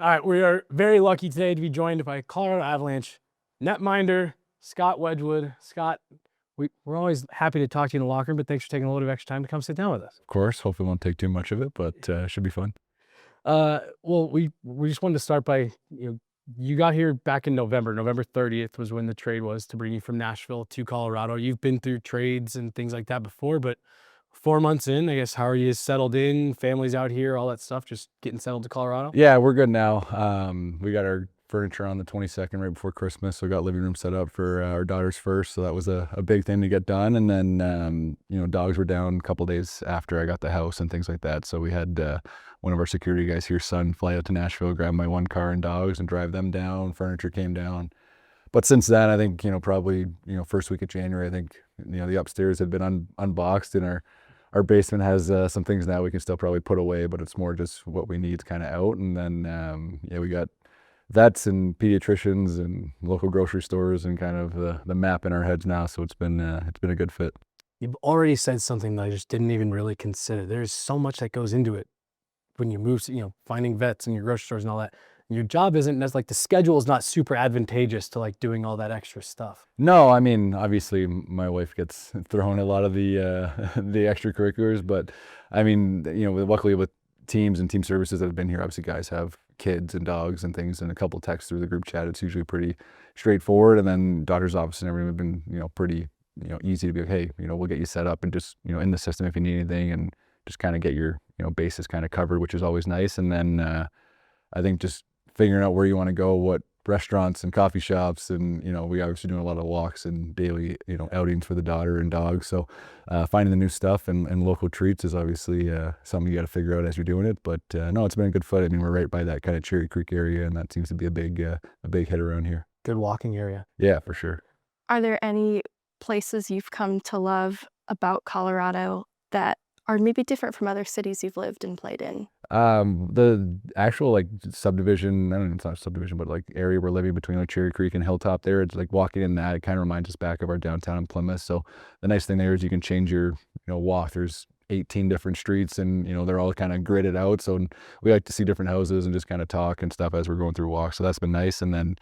All right, we are very lucky today to be joined by Colorado Avalanche netminder Scott Wedgewood. Scott, we're always happy to talk to you in the locker room, but thanks for taking a little bit of extra time to come sit down with us. Of course, hopefully won't take too much of it, but should be fun. Well, we just wanted to start by, you got here back in November 30th was when the trade was to bring you from Nashville to Colorado. You've been through trades and things like that before, but 4 months in, I guess, how are you settled in? Family's out here, all that stuff, just getting settled to Colorado? Yeah, we're good now. We got our furniture on the 22nd right before Christmas, so we got living room set up for our daughter's first, so that was a big thing to get done. And then dogs were down a couple days after I got the house and things like that, so we had one of our security guys here, son, fly out to Nashville, grab my one car and dogs and drive them down. Furniture came down. But since then, I think, probably, first week of January, I think, the upstairs had been unboxed, and our basement has some things now we can still probably put away, but it's more just what we need kind of out. And then, we got vets and pediatricians and local grocery stores and kind of the map in our heads now. So it's been a good fit. You've already said something that I just didn't even really consider. There's so much that goes into it when you move, finding vets and your grocery stores and all that. Your job isn't as the schedule is not super advantageous to doing all that extra stuff. No, I mean, obviously my wife gets thrown a lot of the the extracurriculars, but I mean, luckily with teams and team services that have been here, obviously guys have kids and dogs and things, and a couple texts through the group chat. It's usually pretty straightforward. And then daughter's office and everything have been, pretty, easy to be like, hey, we'll get you set up and just, in the system if you need anything, and just kind of get your, bases kind of covered, which is always nice. And then I think just figuring out where you want to go, what restaurants and coffee shops, and we obviously doing a lot of walks and daily outings for the daughter and dogs, so finding the new stuff and local treats is obviously something you got to figure out as you're doing it. But no, it's been a good foot. I mean, we're right by that kind of Cherry Creek area, and that seems to be a big hit around here. Good walking area. Yeah, for sure. Are there any places you've come to love about Colorado that are maybe different from other cities you've lived and played in? The actual subdivision, I don't know, it's not a subdivision, but area we're living between Cherry Creek and Hilltop there, it's walking in that, it kind of reminds us back of our downtown in Plymouth. So the nice thing there is you can change your, walk. There's 18 different streets, and they're all kind of gridded out. So we like to see different houses and just kind of talk and stuff as we're going through walks. So that's been nice. And then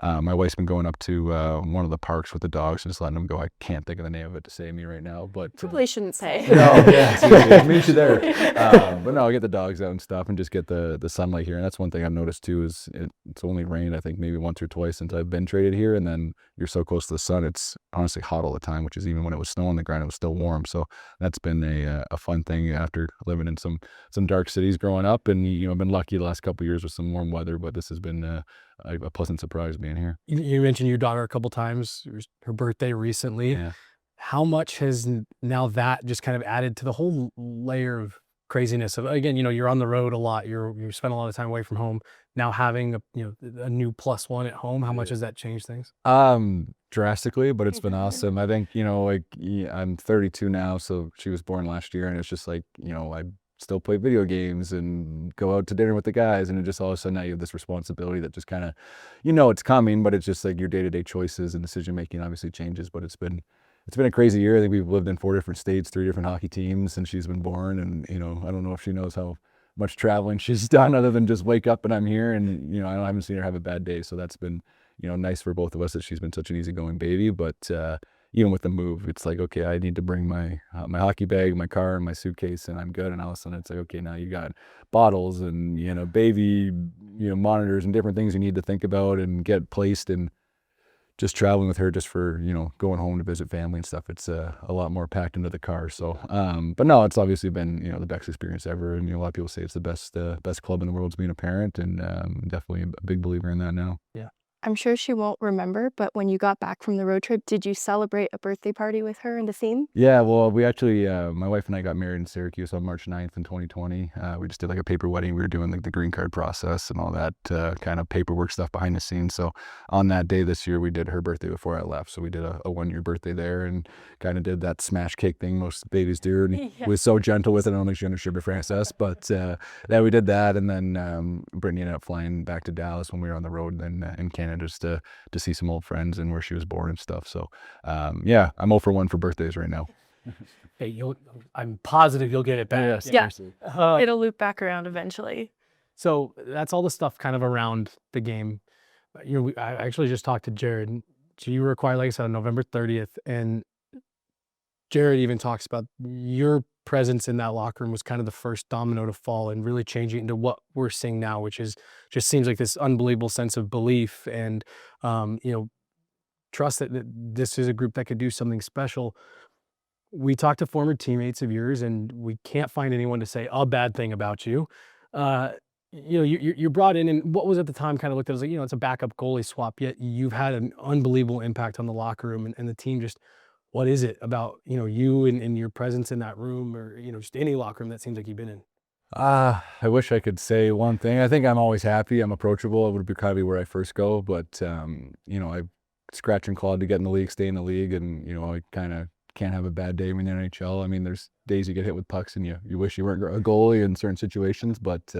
my wife's been going up to one of the parks with the dogs and just letting them go. I can't think of the name of it to save me right now, but probably shouldn't say. No, yeah, meet you there. But no, I'll get the dogs out and stuff and just get the sunlight here. And that's one thing I've noticed too, is it's only rained I think maybe once or twice since I've been traded here, and then you're so close to the sun, it's honestly hot all the time, which is even when it was snow on the ground, it was still warm. So that's been a fun thing after living in some dark cities growing up. And I've been lucky the last couple of years with some warm weather, but this has been a pleasant surprise being here. You mentioned your daughter a couple times. It was her birthday recently. Yeah. How much has now that just kind of added to the whole layer of craziness of, again, you're on the road a lot. You spend a lot of time away from home. Now having a new +1 at home, how much has that changed things? Drastically, but it's been awesome. I think, I'm 32 now, so she was born last year, and it's just I still play video games and go out to dinner with the guys, and it just all of a sudden now you have this responsibility that just kind of, it's coming, but it's just your day-to-day choices and decision making obviously changes. But it's been a crazy year. I think we've lived in 4 different states, 3 different hockey teams since she's been born, and I don't know if she knows how much traveling she's done other than just wake up and I'm here, and I haven't seen her have a bad day. So that's been nice for both of us that she's been such an easygoing baby. But even with the move, it's okay, I need to bring my hockey bag, my car, and my suitcase, and I'm good. And all of a sudden it's okay, now you got bottles and baby monitors and different things you need to think about and get placed. And just traveling with her just for going home to visit family and stuff, it's a lot more packed into the car. So but no, it's obviously been the best experience ever, and a lot of people say it's the best club in the world, is being a parent, and definitely a big believer in that now. Yeah. I'm sure she won't remember, but when you got back from the road trip, did you celebrate a birthday party with her in the theme? Yeah, well, we actually, my wife and I got married in Syracuse on March 9th in 2020. We just did a paper wedding. We were doing the green card process and all that kind of paperwork stuff behind the scenes. So on that day this year, we did her birthday before I left. So we did a 1-year birthday there and kind of did that smash cake thing most babies do. And Yeah. was so gentle with it. I don't think she understood the process, but yeah, we did that. And then Brittany ended up flying back to Dallas when we were on the road in Canada just to see some old friends and where she was born and stuff. So yeah, I'm 0 for 1 for birthdays right now. Hey, I'm positive you'll get it back. Yes, Yeah. seriously. It'll loop back around eventually. So that's all the stuff kind of around the game. I actually just talked to Jared. So you were acquired, like I said, on November 30th, and Jared even talks about your presence in that locker room was kind of the first domino to fall and really changing into what we're seeing now, which is just seems like this unbelievable sense of belief and trust that this is a group that could do something special. We talked to former teammates of yours, and we can't find anyone to say a bad thing about you. Uh, you're brought in, and what was at the time kind of looked at as like, it's a backup goalie swap, yet you've had an unbelievable impact on the locker room and the team. Just what is it about, you and your presence in that room, or, just any locker room that seems like you've been in? I wish I could say one thing. I think I'm always happy. I'm approachable. It would be kind of be where I first go, but I scratch and clawed to get in the league, stay in the league, and I kind of can't have a bad day in the NHL. I mean, there's days you get hit with pucks and you wish you weren't a goalie in certain situations, but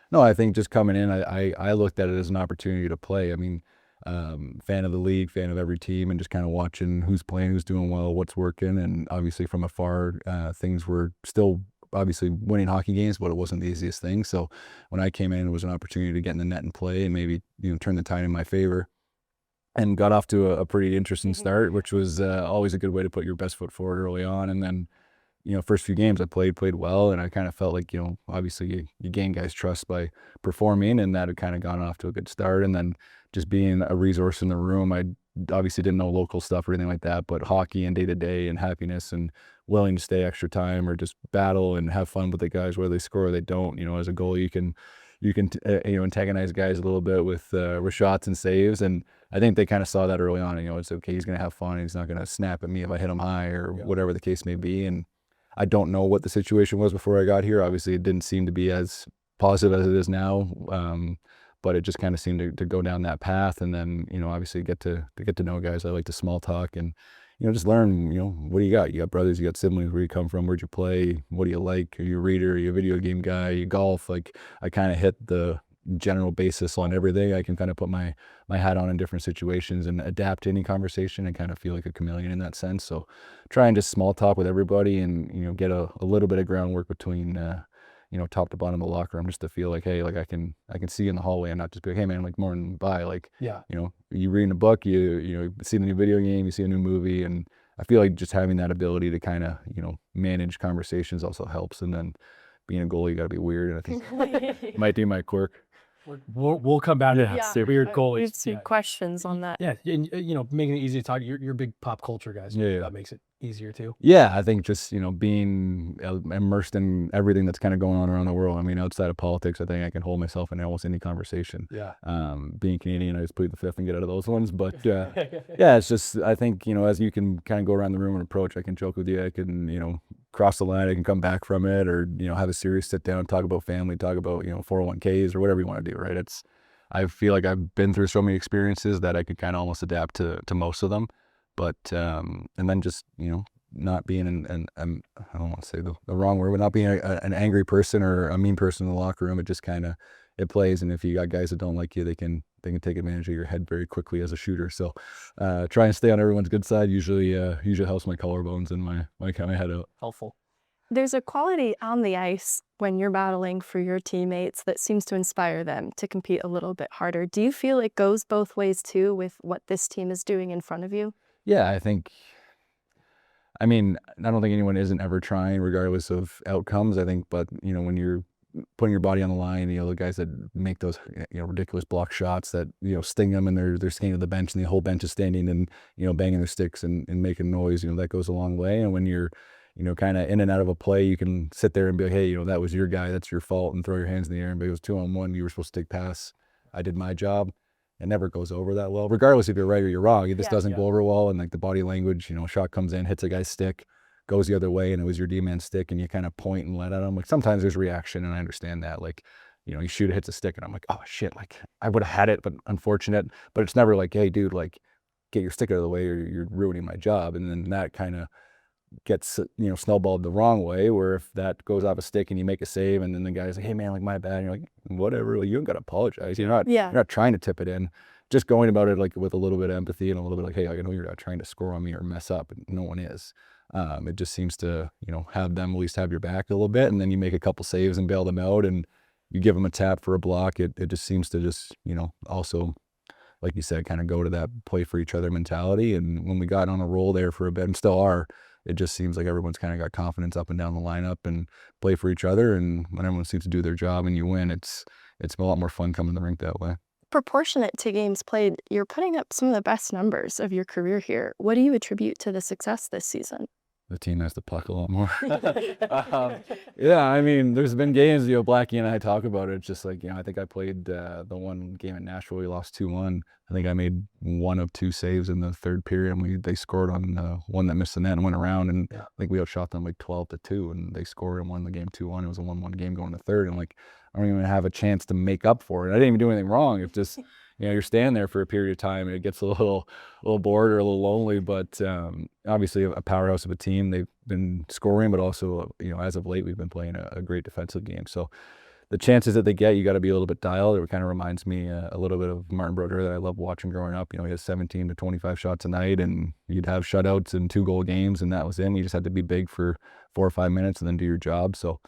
no, I think just coming in, I looked at it as an opportunity to play. I mean, fan of the league, fan of every team, and just kind of watching who's playing, who's doing well, what's working, and obviously from afar, things were still obviously winning hockey games, but it wasn't the easiest thing. So when I came in, it was an opportunity to get in the net and play and maybe turn the tide in my favor. And got off to a pretty interesting start, which was always a good way to put your best foot forward early on. And then, first few games I played well, and I kind of felt like, obviously you gain guys' trust by performing, and that had kind of gone off to a good start. And then just being a resource in the room, I obviously didn't know local stuff or anything like that, but hockey and day-to-day and happiness and willing to stay extra time or just battle and have fun with the guys, whether they score or they don't. As a goalie, you can antagonize guys a little bit with shots and saves, and I think they kind of saw that early on. It's okay, he's going to have fun, he's not going to snap at me if I hit him high or whatever the case may be. And I don't know what the situation was before I got here. Obviously, it didn't seem to be as positive as it is now, but it just kind of seemed to go down that path. And then obviously get to know guys. I like to small talk and just learn. What do you got? You got brothers, you got siblings. Where you come from? Where'd you play? What do you like? Are you a reader? Are you a video game guy? You golf? Like, I kind of hit the general basis on everything. I can kind of put my hat on in different situations and adapt to any conversation and kind of feel like a chameleon in that sense. So try and just small talk with everybody and get a little bit of groundwork between top to bottom of the locker room, just to feel like, hey, like I can see you in the hallway and not just be like, hey man, like morning bye, like you reading a book, you see the new video game, you see a new movie. And I feel like just having that ability to kind of manage conversations also helps. And then being a goalie, you got to be weird, and I think it might be my quirk. We'll come back to weird goalies. We have some questions on that. Yeah, and making it easy to talk. You're big pop culture guys. Yeah. That makes it easier too. Yeah, I think just being immersed in everything that's kind of going on around the world. I mean, outside of politics, I think I can hold myself in almost any conversation. Yeah. Being Canadian, I just plead the fifth and get out of those ones. But yeah, it's just, I think as you can kind of go around the room and approach, I can joke with you. I can cross the line, I can come back from it, or have a serious sit down, talk about family, talk about 401ks or whatever you want to do, right? I feel like I've been through so many experiences that I could kind of almost adapt to most of them. But and then just not being I don't want to say the wrong word, but not being an angry person or a mean person in the locker room. It just kind of plays, and if you got guys that don't like you, they can take advantage of your head very quickly as a shooter. So try and stay on everyone's good side. Usually helps my collarbones and my head out. Helpful. There's a quality on the ice when you're battling for your teammates that seems to inspire them to compete a little bit harder. Do you feel it goes both ways too with what this team is doing in front of you? Yeah, I think, I don't think anyone isn't ever trying regardless of outcomes. I think, but when you're putting your body on the line, the guys that make those ridiculous block shots that sting them, and they're standing to the bench and the whole bench is standing and banging their sticks and making noise, that goes a long way. And when you're kind of in and out of a play, you can sit there and be like, hey, that was your guy, that's your fault, and throw your hands in the air and be, it was 2-on-1, you were supposed to take pass, I did my job. It never goes over that well, regardless if you're right or you're wrong. It just doesn't go over well. And like the body language, shot comes in, hits a guy's stick, goes the other way, and it was your D-man stick, and you kind of point and let at him. Like sometimes there's reaction, and I understand that. Like, you shoot, it hits a stick, and I'm like, oh shit, like I would have had it, but unfortunate. But it's never like, hey dude, like get your stick out of the way or you're ruining my job. And then that kind of gets snowballed the wrong way, where if that goes off a stick and you make a save, and then the guy's like, hey man, like my bad, and you're like, whatever, like, you don't gotta apologize. You're not trying to tip it in, just going about it like with a little bit of empathy and a little bit like, hey, I know you're not trying to score on me or mess up, and no one is. It just seems to have them at least have your back a little bit, and then you make a couple saves and bail them out, and you give them a tap for a block, it just seems to just, also, like you said, kind of go to that play for each other mentality. And when we got on a roll there for a bit, and still are, it just seems like everyone's kind of got confidence up and down the lineup and play for each other. And when everyone seems to do their job and you win, it's a lot more fun coming to the rink that way. Proportionate to games played, you're putting up some of the best numbers of your career here. What do you attribute to the success this season? The team has the puck a lot more. Yeah, I mean, there's been games, Blackie and I talk about it. It's just like, I think I played the one game at Nashville, we lost 2-1. I think I made 1 of 2 saves in the third period, and they scored on one that missed the net and went around, and I think we outshot them like 12-2, and they scored and won the game 2-1. It was a 1-1 game going to third, and like, I don't even have a chance to make up for it. I didn't even do anything wrong. It's just, you're standing there for a period of time and it gets a little bored or a little lonely, but obviously a powerhouse of a team. They've been scoring, but also, as of late, we've been playing a great defensive game. So the chances that they get, you got to be a little bit dialed. It kind of reminds me a little bit of Martin Brodeur that I love watching growing up. He has 17 to 25 shots a night, and you'd have shutouts and 2-goal games, and that was in. You just had to be big for 4 or 5 minutes and then do your job. So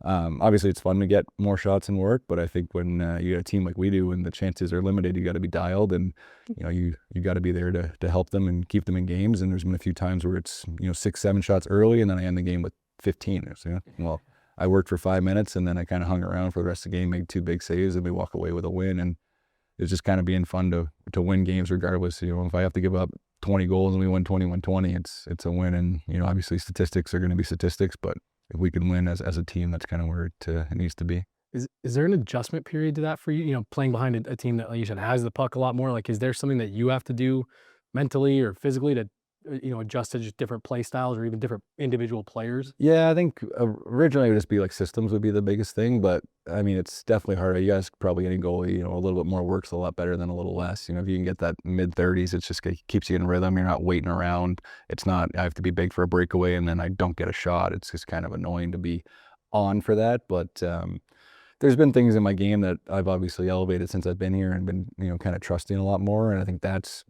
obviously it's fun to get more shots and work, but I think when you got a team like we do and the chances are limited, you got to be dialed, and you got to be there to help them and keep them in games. And there's been a few times where it's 6-7 shots early, and then I end the game with 15. So, well, I worked for 5 minutes, and then I kind of hung around for the rest of the game, made 2 big saves, and we walk away with a win. And it's just kind of being fun to win games regardless. If I have to give up 20 goals and we win 21-20, it's a win. And obviously statistics are going to be statistics, but if we can win as a team, that's kind of where it needs to be. Is there an adjustment period to that for you? Playing behind a team that, like you said, has the puck a lot more. Like, is there something that you have to do mentally or physically to adjust to just different play styles or even different individual players? Yeah, I think originally it would just be like systems would be the biggest thing, but I mean, it's definitely harder. You guys probably any goalie, a little bit more works a lot better than a little less. If you can get that mid-30s, it just keeps you in rhythm. You're not waiting around. It's not, I have to be big for a breakaway and then I don't get a shot. It's just kind of annoying to be on for that. But there's been things in my game that I've obviously elevated since I've been here and been, kind of trusting a lot more. And I think that's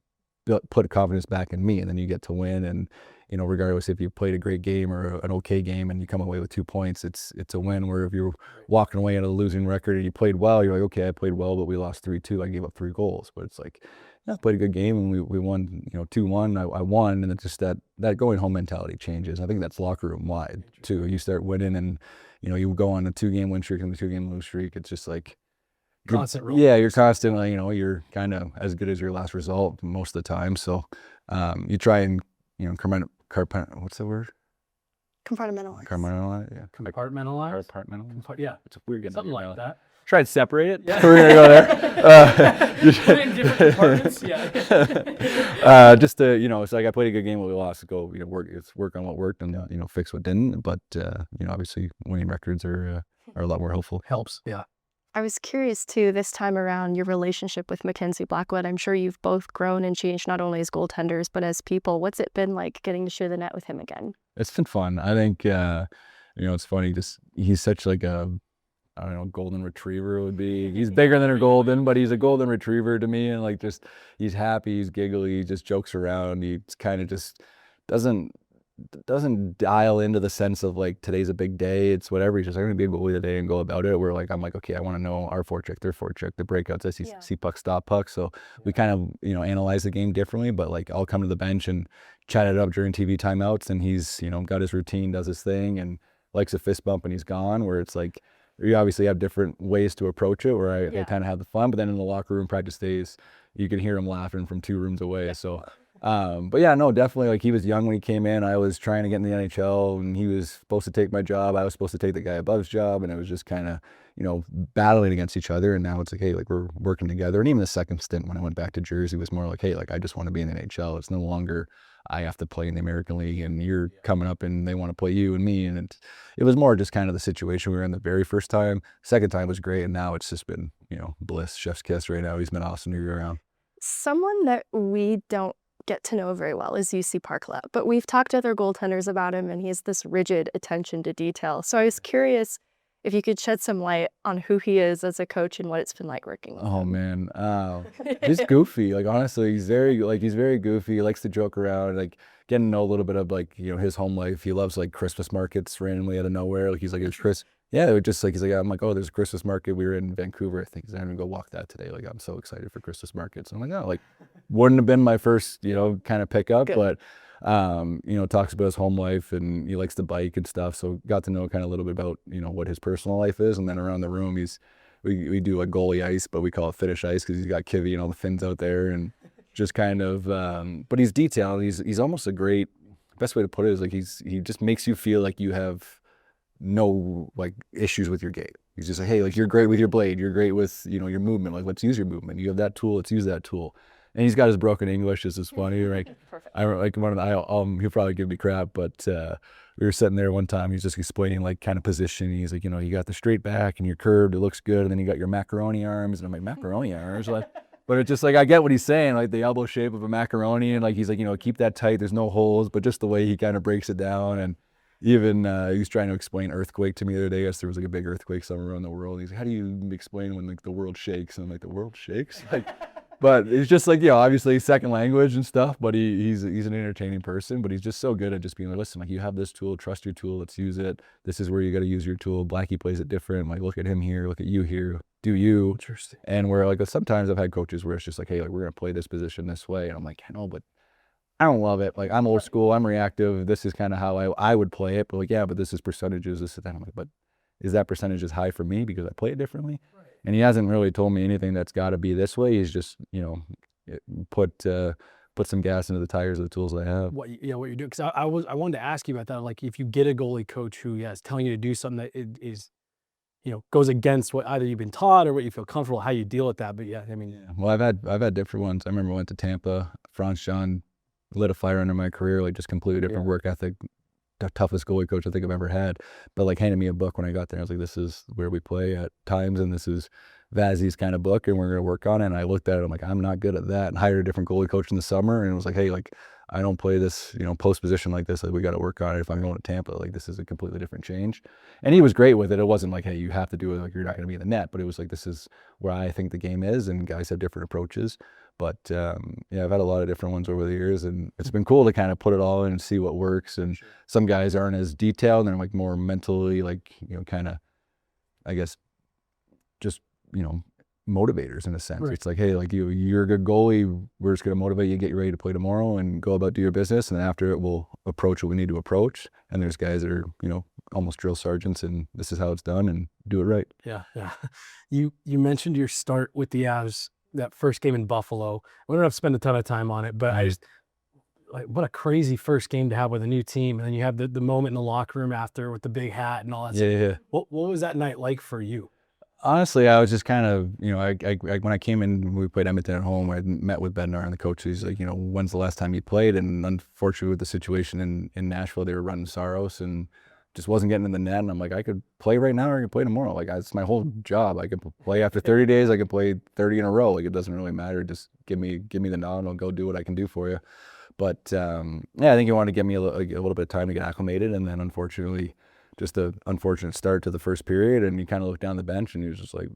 put confidence back in me, and then you get to win. And regardless if you played a great game or an okay game and you come away with 2 points, it's a win. Where if you're walking away at a losing record and you played well, you're like, okay, I played well, but we lost 3-2. I gave up 3 goals. But it's like, I played a good game and we won 2-1. I won, and it's just that going home mentality changes. I think that's locker room wide too. You start winning, and you go on a 2-game win streak and the 2-game lose streak. It's just like Constant you're constantly, you're kind of as good as your last result most of the time. So you try and, what's the word? Compartmentalize. Compartmentalize, yeah. Compartmentalize? Yeah. It's a weird. Something like that. Try and separate it. Yeah. We're going to go there. Put it in different compartments. Yeah. Just to, it's like I played a good game, but we lost. Go, work on what worked and, fix what didn't. But, obviously winning records are a lot more helpful. Helps, yeah. I was curious too, this time around, your relationship with Mackenzie Blackwood. I'm sure you've both grown and changed, not only as goaltenders, but as people. What's it been like getting to share the net with him again? It's been fun. I think, it's funny. He's such like a, I don't know, golden retriever would be. He's bigger than a golden, but he's a golden retriever to me. And like, he's happy, he's giggly, he just jokes around. He kind of just doesn't dial into the sense of like, today's a big day. It's whatever. He's just, I'm going to be a goalie today and go about it. Where like, I'm like, okay, I want to know our forecheck, their forecheck, the breakouts. I see puck, stop puck. So we kind of, analyze the game differently, but like, I'll come to the bench and chat it up during TV timeouts, and he's, got his routine, does his thing, and likes a fist bump and he's gone. Where it's like, you obviously have different ways to approach it, where I kind of have the fun, but then in the locker room practice days, you can hear him laughing from 2 rooms away. So but yeah, no, definitely, like, he was young when he came in. I was trying to get in the NHL, and he was supposed to take my job. I was supposed to take the guy above's job, and it was just kind of, battling against each other. And now it's like, hey, like, we're working together. And even the second stint when I went back to Jersey was more like, hey, like, I just want to be in the NHL. It's no longer I have to play in the American League and you're coming up and they want to play you and me. And it was more just kind of the situation we were in the very first time. Second time was great, and now it's just been, bliss, chef's kiss right now. He's been awesome to be around. Someone that we don't get to know very well is UC Parklet, but we've talked to other goaltenders about him, and he has this rigid attention to detail. So I was curious if you could shed some light on who he is as a coach and what it's been like working with him. Oh man, he's goofy. Like, honestly, he's very goofy. He likes to joke around, like getting to know a little bit of like, his home life. He loves like Christmas markets randomly out of nowhere. Like, he's like, it's Yeah, it was just like, he's like, I'm like, oh, there's a Christmas market. We were in Vancouver, I think. He's like, I'm gonna go walk that today. Like, I'm so excited for Christmas markets. I'm like, oh, like, wouldn't have been my first, kind of pickup, Good. but, talks about his home life and he likes to bike and stuff. So got to know kind of a little bit about, what his personal life is. And then around the room, we do a goalie ice, but we call it Finnish ice because he's got Kivy and all the Finns out there and just kind of, but he's detailed. He's almost a great, best way to put it is like, he just makes you feel like you have no like issues with your game. He's just like, hey, like, you're great with your blade, you're great with your movement, like, let's use your movement. You have that tool, let's use that tool. And he's got his broken English. This is funny. Like, Perfect. I like he'll probably give me crap, but we were sitting there one time, he's just explaining like kind of position. He's like, you got the straight back and you're curved, it looks good, and then you got your macaroni arms, and I'm like, macaroni arms, like. But it's just like, I get what he's saying, like the elbow shape of a macaroni, and like he's like, keep that tight, there's no holes, but just the way he kind of breaks it down. And even he was trying to explain earthquake to me the other day. I guess there was like a big earthquake somewhere around the world. He's like, how do you explain when like the world shakes? And I'm like, the world shakes? Like, but it's just like, obviously second language and stuff, but he's an entertaining person, but he's just so good at just being like, listen, like, you have this tool, trust your tool, let's use it. This is where you got to use your tool. Blackie plays it different. Like, look at him here, look at you here, do you. Interesting. And where like sometimes I've had coaches where it's just like, hey, like, we're going to play this position this way. And I'm like, I know, but I don't love it. Like, I'm old school, I'm reactive. This is kind of how I would play it. But like, yeah, but this is percentages, this is that. I'm like, but is that percentage as high for me because I play it differently? Right. And he hasn't really told me anything that's got to be this way. He's just, put some gas into the tires of the tools I have. What you're doing? Because I wanted to ask you about that. Like, if you get a goalie coach who is telling you to do something that is, goes against what either you've been taught or what you feel comfortable, how you deal with that. But yeah, I mean, yeah. Well, I've had different ones. I remember I went to Tampa. Franz John lit a fire under my career, like, just completely different work ethic. The toughest goalie coach I think I've ever had, but like handed me a book when I got there. I was like, this is where we play at times, and this is Vazzy's kind of book, and we're gonna work on it. And I looked at it, I'm like, I'm not good at that, and hired a different goalie coach in the summer, and it was like, hey, like, I don't play this, post position like this. Like, we got to work on it if I'm going to Tampa. Like, this is a completely different change. And he was great with it. It wasn't like, hey, you have to do it, like, you're not going to be in the net, but it was like, this is where I think the game is, and guys have different approaches. But yeah, I've had a lot of different ones over the years, and it's been cool to kind of put it all in and see what works. And some guys aren't as detailed, and they're like more mentally, like, kind of, I guess, just, motivators in a sense. Right. It's like, hey, like, you're a good goalie, we're just going to motivate you, get you ready to play tomorrow, and go about do your business. And then after it, we'll approach what we need to approach. And there's guys that are, almost drill sergeants, and this is how it's done, and do it right. Yeah. You mentioned your start with the Avs, that first game in Buffalo. We don't have to spend a ton of time on it, but I just, like, what a crazy first game to have with a new team. And then you have the moment in the locker room after with the big hat and all that stuff. Yeah. What was that night like for you? Honestly, I was just kind of, I when I came in, we played Edmonton at home, I met with Bednar and the coach. He's like, when's the last time you played? And unfortunately, with the situation in Nashville, they were running Saros and just wasn't getting in the net. And I'm like, I could play right now or I could play tomorrow. Like, it's my whole job. I could play after 30 days. I could play 30 in a row. Like, it doesn't really matter. Just give me the nod, and I'll go do what I can do for you. But yeah, I think he wanted to give me a little bit of time to get acclimated. And then unfortunately, just an unfortunate start to the first period. And you kind of look down the bench, and he was just like,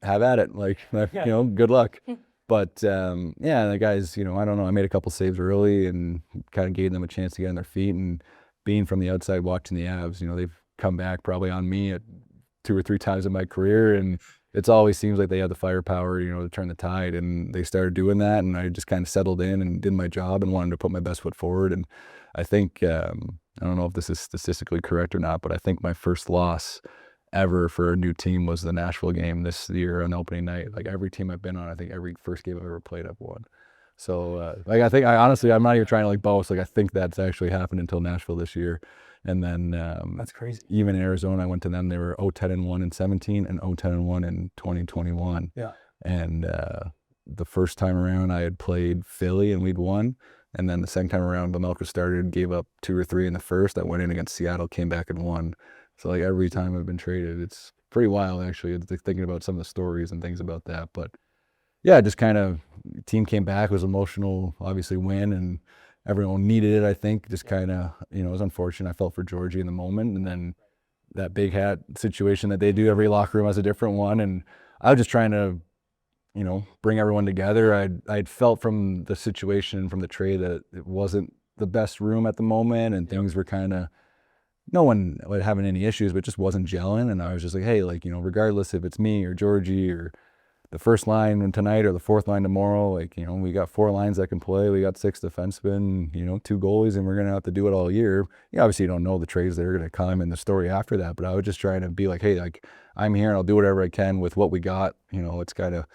have at it. Like, good luck. But yeah, the guys, I don't know, I made a couple saves early and kind of gave them a chance to get on their feet. And being from the outside watching the Avs, they've come back probably on me at 2 or 3 times in my career, and it's always seems like they have the firepower, to turn the tide, and they started doing that, and I just kind of settled in and did my job and wanted to put my best foot forward. And I think, I don't know if this is statistically correct or not, but I think my first loss ever for a new team was the Nashville game this year on opening night. Like, every team I've been on, I think every first game I've ever played, I've won. So, like, I think honestly, I'm not even trying to like boast. Like, I think that's actually happened until Nashville this year. And then that's crazy. Even in Arizona, I went to them. They were 0-10-1 in 17 and 0-10-1 in 2021. Yeah. And the first time around, I had played Philly and we'd won. And then the second time around, Vamelka started, gave up 2 or 3 in the first. I went in against Seattle, came back and won. So, like, every time I've been traded, it's pretty wild, actually, thinking about some of the stories and things about that. But yeah, just kind of, team came back, it was emotional, obviously win, and everyone needed it, I think. Just kind of, it was unfortunate. I felt for Georgie in the moment, and then that big hat situation that they do, every locker room has a different one, and I was just trying to, bring everyone together. I'd felt from the situation, from the trade, that it wasn't the best room at the moment, and things were kind of, no one was having any issues, but it just wasn't gelling. And I was just like, hey, like, you know, regardless if it's me or Georgie or the first line tonight or the fourth line tomorrow, like, you know, we got 4 lines that can play. We got 6 defensemen, you know, 2 goalies, and we're going to have to do it all year. Yeah, obviously you don't know the trades that are going to come in the story after that, but I was just trying to be like, hey, like, I'm here and I'll do whatever I can with what we got. You know, let's kind of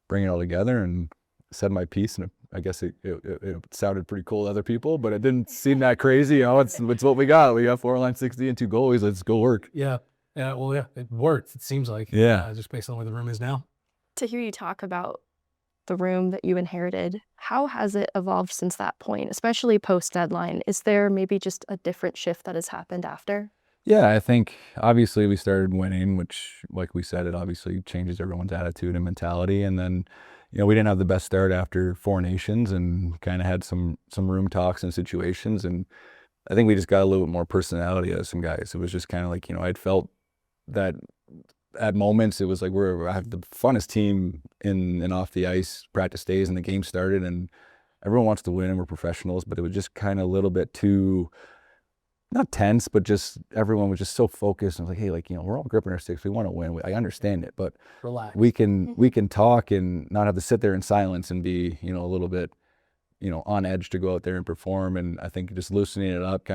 bring it all together, and said my piece. And I guess it sounded pretty cool to other people, but it didn't seem that crazy. You know, it's what we got. We got 4 line 60 and 2 goalies. Let's go work. Yeah. Yeah. Well, yeah, it worked. It seems like. Yeah. Just based on where the room is now. To hear you talk about the room that you inherited, how has it evolved since that point, especially post-deadline? Is there maybe just a different shift that has happened after? Yeah, I think obviously we started winning, which, like we said, it obviously changes everyone's attitude and mentality. And then, you know, we didn't have the best start after 4 Nations, and kind of had some room talks and situations. And I think we just got a little bit more personality out of some guys. It was just kind of like, you know, I'd felt that at moments it was like I have the funnest team in and off the ice practice days, and the game started, and everyone wants to win and we're professionals, but it was just kind of a little bit too, not tense, but just everyone was just so focused. And was like, hey, like, you know, we're all gripping our sticks. We want to win. I understand it, but Relax. we can talk and not have to sit there in silence and be, you know, a little bit, you know, on edge to go out there and perform. And I think just loosening it up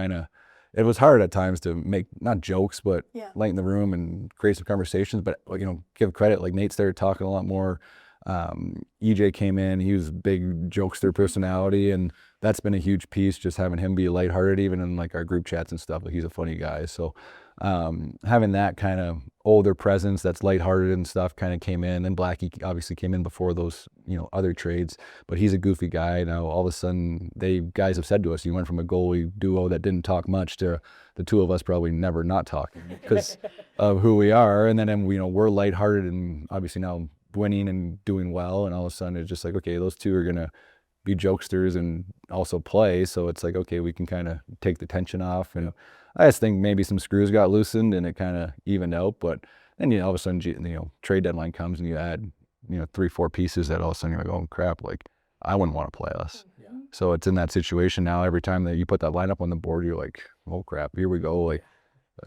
it was hard at times to make, not jokes, but lighten the room and create some conversations. But, you know, give credit, like Nate started talking a lot more. EJ came in, he was a big jokester personality, and that's been a huge piece, just having him be lighthearted, even in like our group chats and stuff. Like, he's a funny guy. So having that kind of older presence that's lighthearted and stuff kind of came in. And Blackie obviously came in before those, you know, other trades, but he's a goofy guy. Now all of a sudden guys have said to us, you went from a goalie duo that didn't talk much to the 2 of us probably never not talking because of who we are. And then, you know, we're lighthearted and obviously now winning and doing well, and all of a sudden it's just like, okay, those 2 are gonna be jokesters and also play. So it's like, okay, we can kind of take the tension off. And I just think maybe some screws got loosened and it kind of evened out. But then, you know, all of a sudden, you know, trade deadline comes and you add, you know, 3-4 pieces that all of a sudden you're like, oh crap, like I wouldn't want to play us. Yeah. So it's in that situation now. Every time that you put that lineup on the board, you're like, oh crap, here we go, like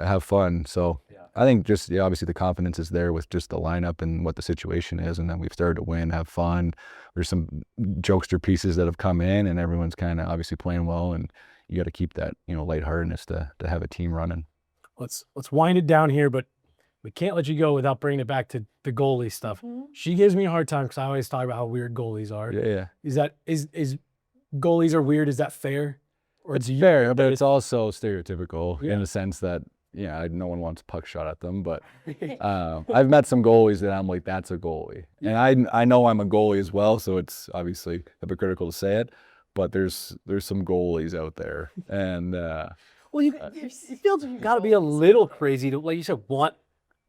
have fun. So I think just, yeah, obviously the confidence is there with just the lineup and what the situation is. And then we've started to win, have fun. There's some jokester pieces that have come in, and everyone's kind of obviously playing well. And you got to keep that, you know, lightheartedness to have a team running. Let's wind it down here, but we can't let you go without bringing it back to the goalie stuff. She gives me a hard time because I always talk about how weird goalies are. Yeah. Is goalies are weird? Is that fair? Or it's fair, but it's also stereotypical in the sense that, yeah, no one wants a puck shot at them, but I've met some goalies that I'm like, that's a goalie. And I know I'm a goalie as well, so it's obviously hypocritical to say it, but there's some goalies out there. And well, you feel you got to be a little crazy to, like you said, want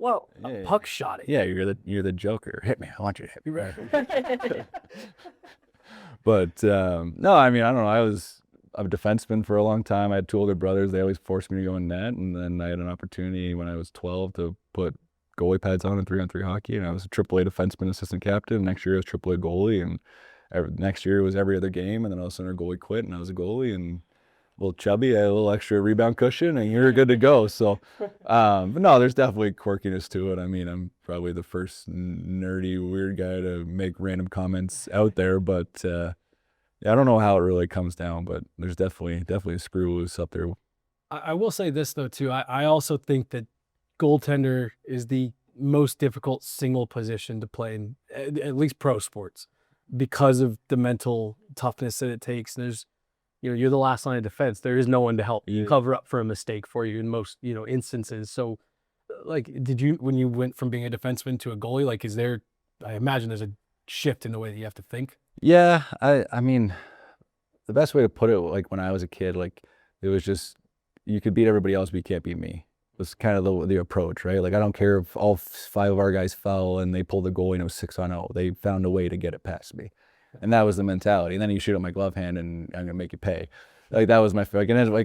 a puck shot at you. Yeah, you're the Joker. Hit me. I want you to hit me. Right. But no, I mean, I don't know. I'm a defenseman for a long time. I had 2 older brothers. They always forced me to go in net. And then I had an opportunity when I was 12 to put goalie pads on in 3-on-3 hockey. And I was a AAA defenseman assistant captain. Next year I was AAA goalie. And next year it was every other game. And then all of a sudden our goalie quit and I was a goalie. And a little chubby, I had a little extra rebound cushion, and you're good to go. So, but no, there's definitely quirkiness to it. I mean, I'm probably the first nerdy, weird guy to make random comments out there. But yeah, I don't know how it really comes down, but there's definitely a screw loose up there. I will say this though too. I also think that goaltender is the most difficult single position to play in at least pro sports because of the mental toughness that it takes. And there's, you know, you're the last line of defense. There is no one to help cover up for a mistake for you in most, you know, instances. So, like, when you went from being a defenseman to a goalie, like, I imagine there's a shift in the way that you have to think. Yeah, I mean, the best way to put it, like when I was a kid, like it was just, you could beat everybody else, but you can't beat me. It was kind of the approach, right? Like, I don't care if all 5 of our guys fell and they pulled the goalie and it was 6-on-0. They found a way to get it past me. And that was the mentality. And then you shoot at my glove hand and I'm gonna make you pay. Like, that was my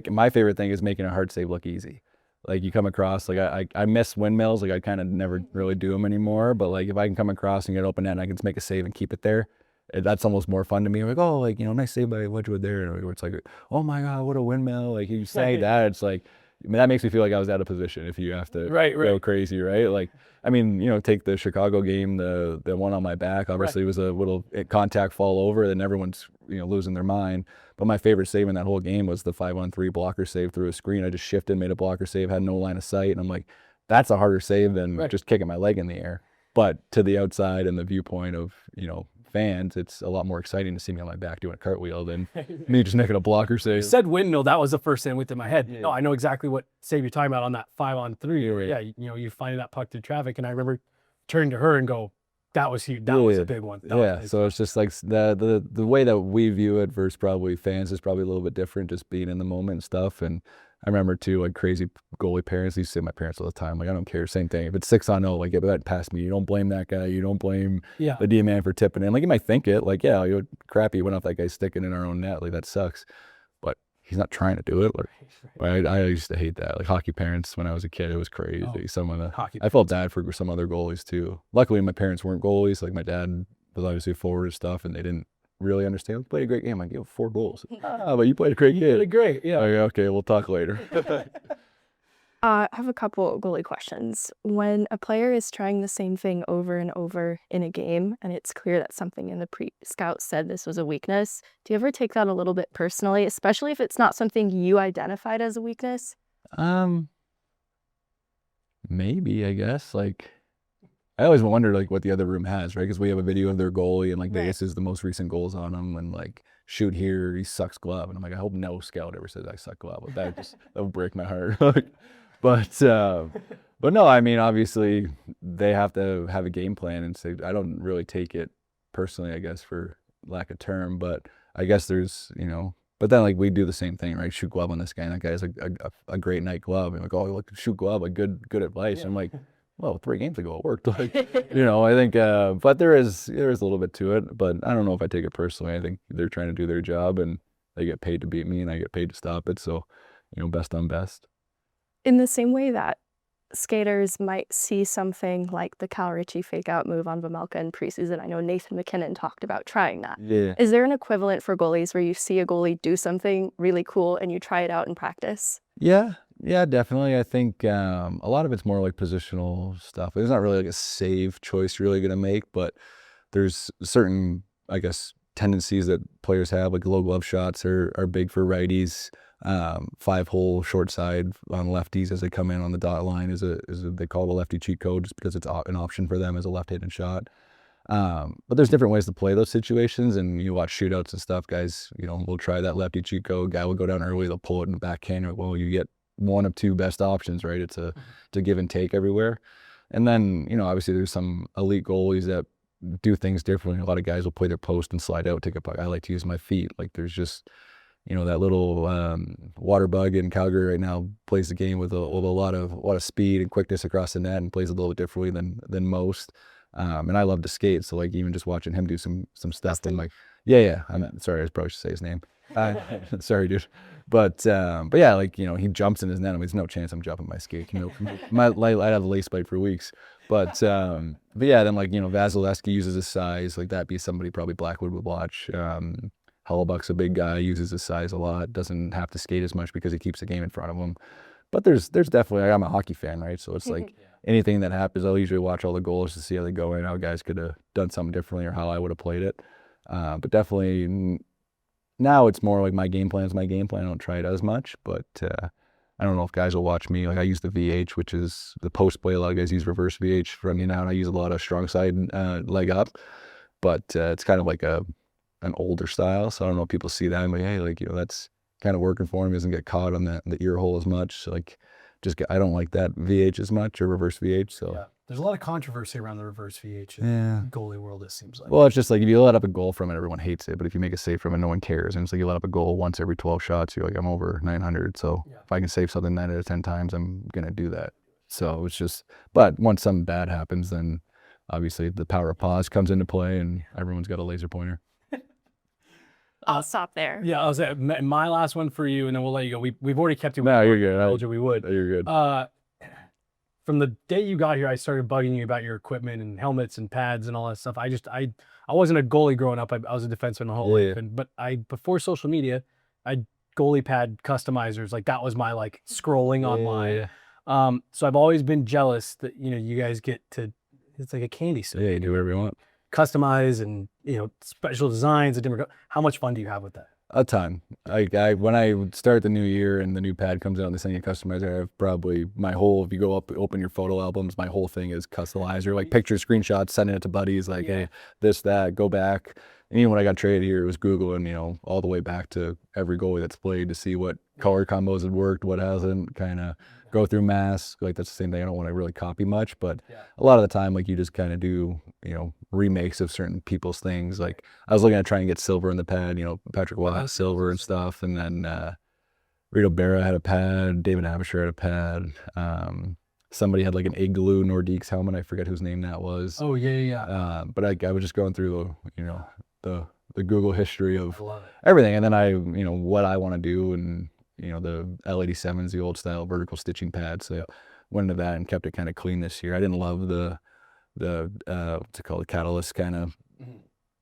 my favorite thing is making a hard save look easy. Like, you come across, like I miss windmills. Like, I kind of never really do them anymore. But like, if I can come across and get open net and I can just make a save and keep it there, that's almost more fun to me. Like, oh, like, you know, nice save by Wedgewood there. And it's like, oh my God, what a windmill. Like, you say that, it's like, I mean, that makes me feel like I was out of position if you have to go crazy, right? Like, I mean, you know, take the Chicago game, the one on my back, obviously was a little contact fall over, then everyone's, you know, losing their mind. But my favorite save in that whole game was the 5-on-3 blocker save through a screen. I just shifted, made a blocker save, had no line of sight. And I'm like, that's a harder save than just kicking my leg in the air. But to the outside and the viewpoint of, you know, fans, it's a lot more exciting to see me on my back doing a cartwheel than me just making a blocker save. You said windmill, that was the first thing within my head. No, I know exactly what save you're talking about on that 5-on-3. Yeah, you know, you finding that puck through traffic, and I remember turning to her and go, that was huge. That was a big one. So it's just like the way that we view it versus probably fans is probably a little bit different, just being in the moment and stuff. And I remember too, like crazy goalie parents, they used to say to my parents all the time, like, I don't care, same thing. If it's 6-on-0, like, if that passed me, you don't blame that guy. You don't blame the D-man for tipping in. Like, you might think it, like, yeah, you're crappy, went off that guy sticking in our own net. Like, that sucks. But he's not trying to do it. Like, I used to hate that. Like, hockey parents, when I was a kid, it was crazy. I felt bad for some other goalies too. Luckily, my parents weren't goalies. Like, my dad was obviously forward and stuff, and they didn't really understand. We played a great game. I gave 4 goals. But you played a great game. You did great, yeah. Okay, we'll talk later. I have a couple goalie questions. When a player is trying the same thing over and over in a game, and it's clear that something in the pre-scout said this was a weakness, do you ever take that a little bit personally, especially if it's not something you identified as a weakness? Maybe, I guess. Like, I always wonder, like, what the other room has, right? Because we have a video of their goalie, and, like, this is the most recent goals on him, and, like, shoot here, he sucks glove. And I'm like, I hope no scout ever says I suck glove. Like, that would break my heart. But no, I mean, obviously, they have to have a game plan, and say, I don't really take it personally, I guess, for lack of term, but I guess there's, you know, but then, like, we do the same thing, right? Shoot glove on this guy, and that guy has a great night glove, and like, oh, look, shoot glove, like, good advice. And I'm like, well, 3 games ago it worked. Like, you know, I think, but there is a little bit to it, but I don't know if I take it personally. I think they're trying to do their job, and they get paid to beat me, and I get paid to stop it. So, you know, best on best. In the same way that skaters might see something like the Cal Ritchie fake out move on Vejmelka in preseason, I know Nathan McKinnon talked about trying that. Yeah. Is there an equivalent for goalies where you see a goalie do something really cool and you try it out in practice? Yeah, definitely. I think a lot of it's more like positional stuff. There's not really like a save choice you're really going to make, but there's certain, I guess, tendencies that players have, like low glove shots are big for righties. 5-hole short side on lefties as they come in on the dot line is they call it a lefty cheat code, just because it's an option for them as a left-handed shot. But there's different ways to play those situations, and you watch shootouts and stuff, guys, you know, we'll try that lefty cheat code. Guy will go down early, they'll pull it in the backhand. Well, you get one of 2 best options, right? It's a give and take everywhere. And then, you know, obviously there's some elite goalies that do things differently. A lot of guys will play their post and slide out, take a puck. I like to use my feet. Like, there's just, you know, that little water bug in Calgary right now plays the game with a lot of speed and quickness across the net, and plays a little bit differently than most. And I love to skate, so like even just watching him do some stuff, then like, sorry, I probably should say his name. Sorry, dude. But yeah, like, you know, he jumps in his net. I mean, there's no chance I'm jumping my skate. You know, I'd have a lace bite for weeks. But yeah, then, like, you know, Vasilevsky uses his size. Like, that'd be somebody probably Blackwood would watch. Hellebuck's a big guy, uses his size a lot, doesn't have to skate as much because he keeps the game in front of him. But there's definitely, I'm a hockey fan, right? So it's like anything that happens, I'll usually watch all the goals to see how they go and how guys could have done something differently or how I would have played it. But definitely now it's more like my game plan's my game plan. I don't try it as much, but I don't know if guys will watch me. Like, I use the VH, which is the post play. A lot of guys use reverse VH from me now, and I use a lot of strong side leg up. But it's kind of like an older style, so I don't know if people see that. I'm like, hey, like, you know, that's kind of working for him. He doesn't get caught on the ear hole as much. So, like, I don't like that VH as much, or reverse VH. So yeah, there's a lot of controversy around the reverse VH in goalie world, it seems like. Well, it's just like, if you let up a goal from it, everyone hates it. But if you make a save from it, no one cares. And it's like, you let up a goal once every 12 shots, you're like, I'm over 900. So if I can save something 9 out of 10 times, I'm gonna do that. So it's just, but once something bad happens, then obviously the power of pause comes into play, and everyone's got a laser pointer. I'll stop there. Yeah, I'll say my last one for you, and then we'll let you go. We've already kept you. No, you're good. I told you we would. You're good. From the day you got here, I started bugging you about your equipment and helmets and pads and all that stuff. I wasn't a goalie growing up. I was a defenseman the whole life. But before social media, I goalie pad customizers. Like that was my like scrolling online. So I've always been jealous that, you know, you guys get to, it's like a candy store. Yeah, you do whatever you want. Customize and, you know, special designs and different. How much fun do you have with that? A ton. When I start the new year and the new pad comes out and they send you a customizer, I have probably my whole, if you go up, open your photo albums, my whole thing is customizer, like pictures, screenshots, sending it to buddies, like, hey, this, that, go back. And even when I got traded here, it was Googling, you know, all the way back to every goalie that's played to see what color combos had worked, what hasn't, kind of go through masks. Like that's the same thing. I don't want to really copy much, but a lot of the time, like you just kind of do, you know, remakes of certain people's things. Like I was looking at trying to get silver in the pad, you know, Patrick Waugh has silver and stuff. And then Rito Berra had a pad, David Abisher had a pad. Somebody had like an Igloo Nordiques helmet. I forget whose name that was. Oh yeah. But I was just going through the, you know, the Google history of everything. And then I, you know, what I want to do, and you know, the L87s, the old style vertical stitching pads. So went into that and kept it kind of clean this year. I didn't love the what's it called, the Catalyst kind of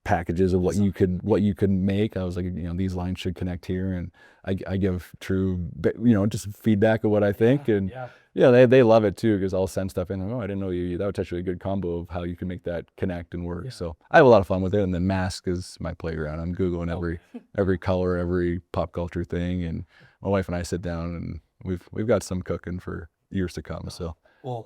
packages of what you could make. I was like, you know, these lines should connect here, and I give true, you know, just feedback of what I think, and they love it too, because I'll send stuff in. Oh, I didn't know that was actually a good combo of how you can make that connect and work. So I have a lot of fun with it. And then mask is my playground. I'm Googling every color, every pop culture thing, and my wife and I sit down and we've got some cooking for years to come. So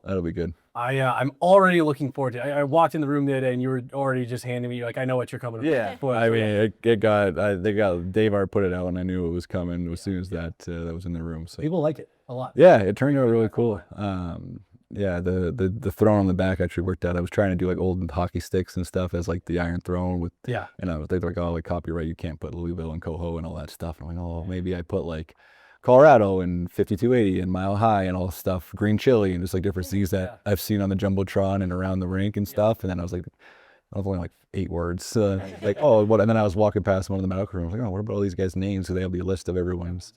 that'll be good. I'm already looking forward to it. I walked in the room the other day and you were already just handing me, like, I know what you're coming up with. I mean, they got Dave already put it out, and I knew it was coming as soon as that was in the room. So people liked it a lot. Yeah, it turned out really cool. The throne on the back actually worked out. I was trying to do like old hockey sticks and stuff as like the Iron Throne with, and they were like, oh, like copyright, you can't put Louisville and Coho and all that stuff. And I'm like, oh, maybe I put like Colorado and 5280 and Mile High and all stuff, green chili, and just like different things that I've seen on the Jumbotron and around the rink and stuff. And then I was like, I was only like 8 words. Like, oh, what? And then I was walking past one of the medical rooms, like, oh, what about all these guys' names? So they have the list of everyone's.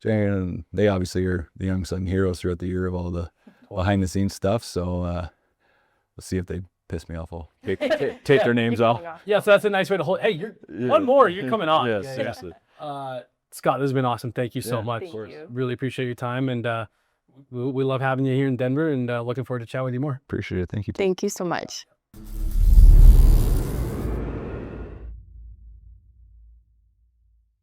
And they obviously are the young son heroes throughout the year of all the behind the scenes stuff. So let's see if they piss me off. I'll take their names off. Yeah, so that's a nice way to hold. Hey, one more. You're coming on. Yeah, seriously. Scott, this has been awesome. Thank you so much. Thank you. Really appreciate your time, and we love having you here in Denver, and looking forward to chat with you more. Appreciate it. Thank you. Thank you so much.